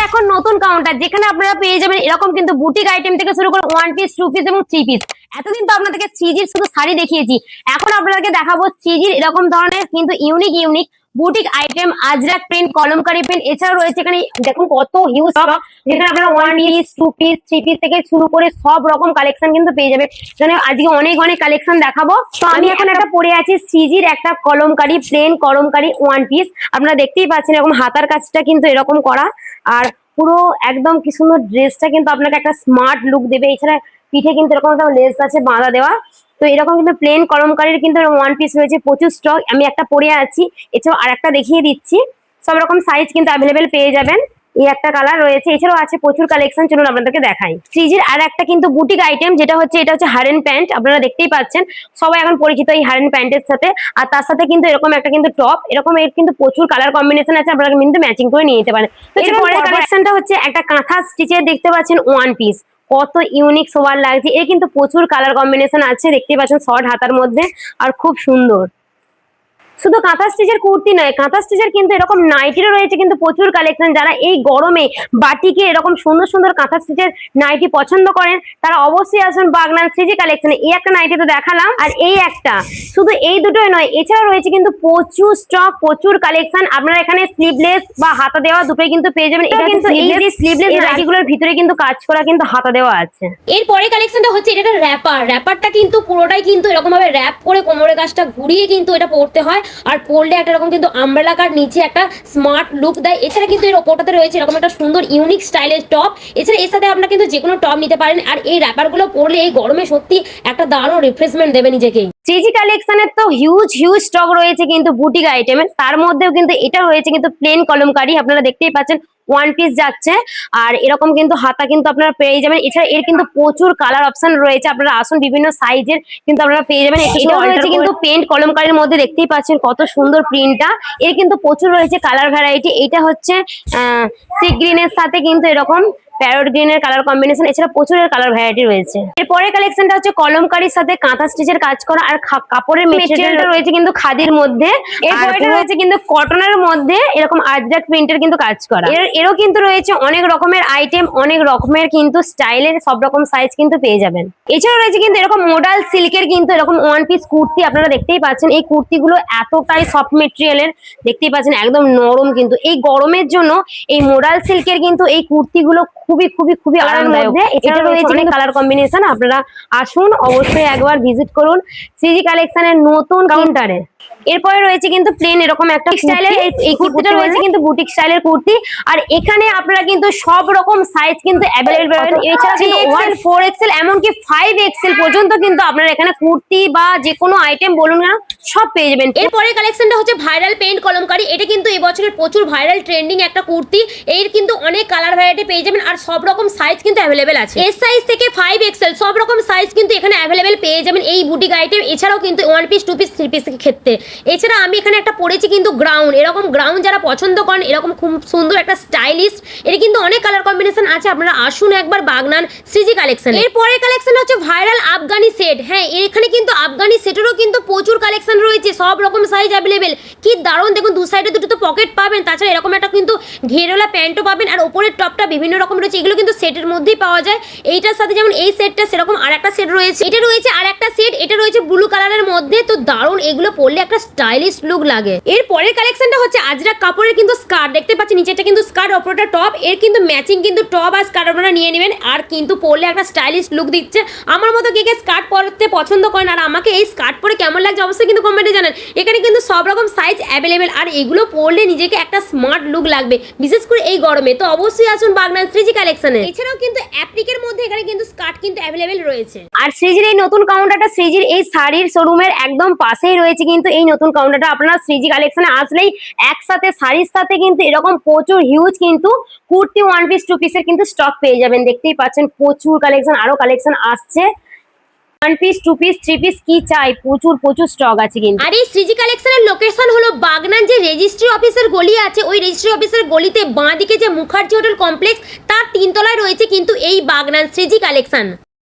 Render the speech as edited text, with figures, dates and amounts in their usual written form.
এখন নতুন কাউন্টার যেখানে আপনারা পেয়ে যাবেন এরকম কিন্তু বুটিক আইটেম থেকে শুরু করে 1 পিস 2 পিস এবং 3 পিস। এতদিন তো আপনাদেরকে থ্রিজির শুধু শাড়ি দেখিয়েছি, এখন আপনাদেরকে দেখাবো থ্রিজির এরকম ধরনের কিন্তু unique unique boutique item, Ajrak print, kalamkari print. এছাড়াও রয়েছে এখানে দেখুন কত হিউজ স্টক, যেখানে আপনারা 1 পিস 2 পিস 3 পিস থেকে শুরু করে সব রকম কালেকশন কিন্তু পেয়ে যাবে। এখানে আজকে অনেক অনেক কালেকশন দেখাবো। তো আমি এখন একটা পরে আছি থ্রিজির একটা কলমকারি প্লেন কলমকারি 1 পিস। আপনারা দেখতেই পাচ্ছেন এরকম হাতার কাজটা কিন্তু এরকম করা, আর পুরো একদম কি সুন্দর ড্রেসটা কিন্তু আপনাকে একটা স্মার্ট লুক দেবে। এছাড়া পিঠে কিন্তু এরকম একটা লেস আছে বাঁধা দেওয়া। তো এরকম কিন্তু প্লেন কলমকারির কিন্তু 1 পিস রয়েছে, প্রচুর স্টক। আমি একটা পরে আছি, এছাড়াও আর একটা দেখিয়ে দিচ্ছি। সব রকম সাইজ কিন্তু অ্যাভেলেবেল পেয়ে যাবেন। এই একটা কালার রয়েছে, এছাড়াও আছে প্রচুর কালেকশন। চলুন আপনাদেরকে দেখাই থ্রিজির আর একটা কিন্তু বুটিক আইটেম, যেটা হচ্ছে এটা হচ্ছে হারেন প্যান্ট। আপনারা দেখতেই পাচ্ছেন সবাই এখন পরিচিত এই হারেন প্যান্টের সাথে, আর তার সাথে কিন্তু এরকম একটা কিন্তু টপ। এরকম এর কিন্তু প্রচুর কালার কম্বিনেশন আছে, আপনারা কিন্তু ম্যাচিং করে নিয়ে যেতে পারেন। তো এর পরের কালেকশনটা হচ্ছে একটা কাঁথা স্টিচের, দেখতে পাচ্ছেন 1 পিস। কত ইউনিক সোবার লাগছে, এর কিন্তু প্রচুর কালার কম্বিনেশন আছে, দেখতে পাচ্ছেন শর্ট হাতার মধ্যে, আর খুব সুন্দর। শুধু কাঁথা স্টিচের কুর্তি নয়, কাঁথা স্টিচের কিন্তু এরকম নাইটিরও রয়েছে কিন্তু প্রচুর কালেকশন। যারা এই গরমে বাটিকে এরকম সুন্দর সুন্দর কাঁথা স্টিচের নাইটি পছন্দ করেন, তারা অবশ্যই আসুন বাগনান থ্রিজি কালেকশনে। এই একটা নাইটি তো দেখালাম, আর এই একটা, শুধু এই দুটোই নয়, এছাড়া রয়েছে কিন্তু প্রচুর স্টক, প্রচুর কালেকশন। আপনারা এখানে স্লিভলেস বা হাতা দেওয়া দুটোই কিন্তু পেয়ে যাবেন। এটা কিন্তু এই যে স্লিভলেস নাইটিগুলোর ভিতরে কিন্তু কাজ করা কিন্তু হাতা দেওয়া আছে। এরপরে কালেকশনটা হচ্ছে এটা একটা র্যাপারটা কিন্তু পুরোটাই কিন্তু এরকম ভাবে র্যাপ করে কোমরের কাজটা ঘুরিয়ে কিন্তু এটা পরতে হয়, আর পরলে একটা রকম কিন্তু আমব্রেলা কাট নিচে একটা স্মার্ট লুক দেয়। এছাড়া কিন্তু এর ওপরটাতে রয়েছে এরকম একটা সুন্দর ইউনিক স্টাইলের টপ। এছাড়া এর সাথে আপনারা কিন্তু যে কোনো টপ নিতে পারেন, আর এই র্যাপারগুলো পরলে এই গরমে সত্যি একটা দারুণ রিফ্রেশমেন্ট দেবে নিজেকেই। থ্রিজি কালেকশনের তো হিউজ স্টক রয়েছে কিন্তু বুটিক আইটেমের, তার মধ্যেও কিন্তু এটা রয়েছে কিন্তু প্লেন কলমকারি। আপনারা দেখতেই পাচ্ছেন 1 পিস যাচ্ছে, আর এরকম কিন্তু হাতা কিন্তু আপনারা পেয়ে যাবেন। এছাড়া এর কিন্তু প্রচুর কালার অপশন রয়েছে, আপনারা আসুন বিভিন্ন সাইজের কিন্তু আপনারা পেয়ে যাবেন। এটাও রয়েছে কিন্তু পেন্ট কলমকারির মধ্যে, দেখতেই পাচ্ছেন কত সুন্দর প্রিন্টটা। এর কিন্তু প্রচুর রয়েছে কালার ভ্যারাইটি। এটা হচ্ছে সি গ্রিনের সাথে কিন্তু এরকম প্যারট গ্রিনের কালার কম্বিনেশন। এছাড়া প্রচুর কালার ভ্যারাইটি রয়েছে। এরপরে কালেকশনটা হচ্ছে কলমকারির সাথে কাঁথা স্টিচের কাজ করা, আর কাপড়ের মেটেরিয়ালটা রয়েছে কিন্তু খাদির মধ্যে। এরপরে রয়েছে কিন্তু কটনের মধ্যে এরকম আজরাক প্রিন্টের কিন্তু কাজ করা। এরও কিন্তু রয়েছে অনেক রকমের আইটেম, অনেক রকমের কিন্তু স্টাইলের, সব রকম সাইজ কিন্তু পেয়ে যাবেন। এছাড়া রয়েছে কিন্তু এরকম মোডাল সিল্কের কিন্তু এরকম 1 পিস কুর্তি। আপনারা দেখতেই পাচ্ছেন এই কুর্তিগুলো এতটাই সফট মেটেরিয়ালের, দেখতেই পাচ্ছেন একদম নরম। কিন্তু এই গরমের জন্য এই মোডাল সিল্কের কিন্তু এই কুর্তিগুলো খুবই খুবই খুবই আরামদায়ক। এটা রয়েছে অনেক কালার কম্বিনেশন। আপনারা আসুন, অবশ্যই একবার ভিজিট করুন থ্রিজি কালেকশনের নতুন কাউন্টারে। এরপরে রয়েছে কিন্তু প্লেন এরকম একটা স্টাইলের, এই কুর্তিটা রয়েছে কিন্তু বুটিক স্টাইলের কুর্তি, আর এখানে আপনারা কিন্তু সব রকম সাইজ কিন্তু অ্যাভেলেবল পাবেন। এছাড়া কিন্তু 1 4 এক্সেল এমনকি 5 এক্সেল পর্যন্ত কিন্তু আপনারা এখানে কুর্তি বা যে কোনো আইটেম বলুন না সব পেয়ে যাবেন। এরপরে কালেকশনটা হচ্ছে ভাইরাল পেন্ট কলমকারি। এটা কিন্তু এই বছরের প্রচুর ভাইরাল ট্রেন্ডিং একটা কুর্তি। এর কিন্তু অনেক কালার ভ্যারাইটি পেয়ে যাবেন, আর সব রকম সাইজ কিন্তু অ্যাভেলেবেল আছে। এস সাইজ থেকে 5 এক্সেল সব রকম সাইজ কিন্তু এখানে অ্যাভেলেবেল পেয়ে যাবেন এই বুটিক আইটেম। এছাড়াও কিন্তু 1 পিস 2 পিস 3 পিস ক্ষেত্রে। এছাড়া আমি এখানে একটা পরেছি কিন্তু গ্রাউন্ড, এরকম গ্রাউন্ড যারা পছন্দ করেন, এরকম খুব সুন্দর একটা স্টাইলিশ, এর কিন্তু অনেক কালার কম্বিনেশন আছে। আপনারা আসুন একবার বাগনান থ্রিজি কালেকশন। এরপরে কালেকশন হচ্ছে ভাইরাল আফগানি সেট। হ্যাঁ, এখানে কিন্তু আফগানি সেটেরও কিন্তু প্রচুর কালেকশন রয়েছে, সব রকম সাইজ অ্যাভেলেবেল। কি দারুণ, দেখুন দু সাইডে দুটো তো পকেট পাবেন, তাছাড়া এরকম একটা কিন্তু ঘেরওয়ালা প্যান্টও পাবেন, আর ওপরের টপটা বিভিন্ন রকম রয়েছে। এগুলো কিন্তু সেটের মধ্যেই পাওয়া যায়। এইটার সাথে যেমন এই সেটটা, সেরকম আর একটা সেট রয়েছে। এটা রয়েছে আর একটা সেট, এটা রয়েছে ব্লু কালারের মধ্যে। তো দারুণ, এগুলো পরলে একটা স্টাইলিশ লুক লাগে। এর পরের কালেকশনটা হচ্ছে আজরাক কাপড়ের কিন্তু স্কার্ট। দেখতে পাচ্ছেন নিচেটা কিন্তু স্কার্ট, ওপরটা টপ। এর কিন্তু ম্যাচিং কিন্তু টপ আর স্কার্ট আপনারা নিয়ে নেবেন, আর কিন্তু পরলে একটা স্টাইলিশ লুক দিচ্ছে। আমার মতো কে কে স্কার্ট পরতে পছন্দ করেন, আর আমাকে এই স্কার্ট পরে কেমন লাগছে অবশ্যই কিন্তু কমেন্টে জানান। এখানে কিন্তু সব রকম সাইজ অ্যাভেলেবেল, আর এগুলো পরলে নিজেকে একটা স্মার্ট লুক লাগবে, বিশেষ করে এই গরমে। তো অবশ্যই আসুন বাগনান থ্রিজি কালেকশনে। এছাড়াও কিন্তু অ্যাপ্লিকের মধ্যে এখানে কিন্তু স্কার্ট কিন্তু অ্যাভেলেবেল রয়েছে। আর থ্রিজির এই নতুন কাউন্টারটা থ্রিজির এই শাড়ির শোরুমের একদম পাশেই রয়েছে কিন্তু এই নতুন কাউন্টারটা। আপনারা থ্রিজি কালেকশনে আসলেই একসাথে শাড়ির সাথে কিন্তু এরকম প্রচুর হিউজ কিন্তু কুর্তি 1 পিস 2 পিসের কিন্তু স্টক পেয়ে যাবেন। দেখতেই পাচ্ছেন প্রচুর কালেকশন, আরো কালেকশন আসছে। 1 পিস 2 পিস 3 পিস কি চাই, প্রচুর প্রচুর স্টক আছে কিন্তু। আর এই থ্রিজি কালেকশনের লোকেশন হলো বাগনান যে রেজিস্ট্রি অফিসের গলি আছে, ওই রেজিস্ট্রি অফিসের গলিতে বাঁ দিকে যে মুখার্জি হোটেল কমপ্লেক্স, তার 3 তলায় রয়েছে কিন্তু এই বাগনান থ্রিজি কালেকশন।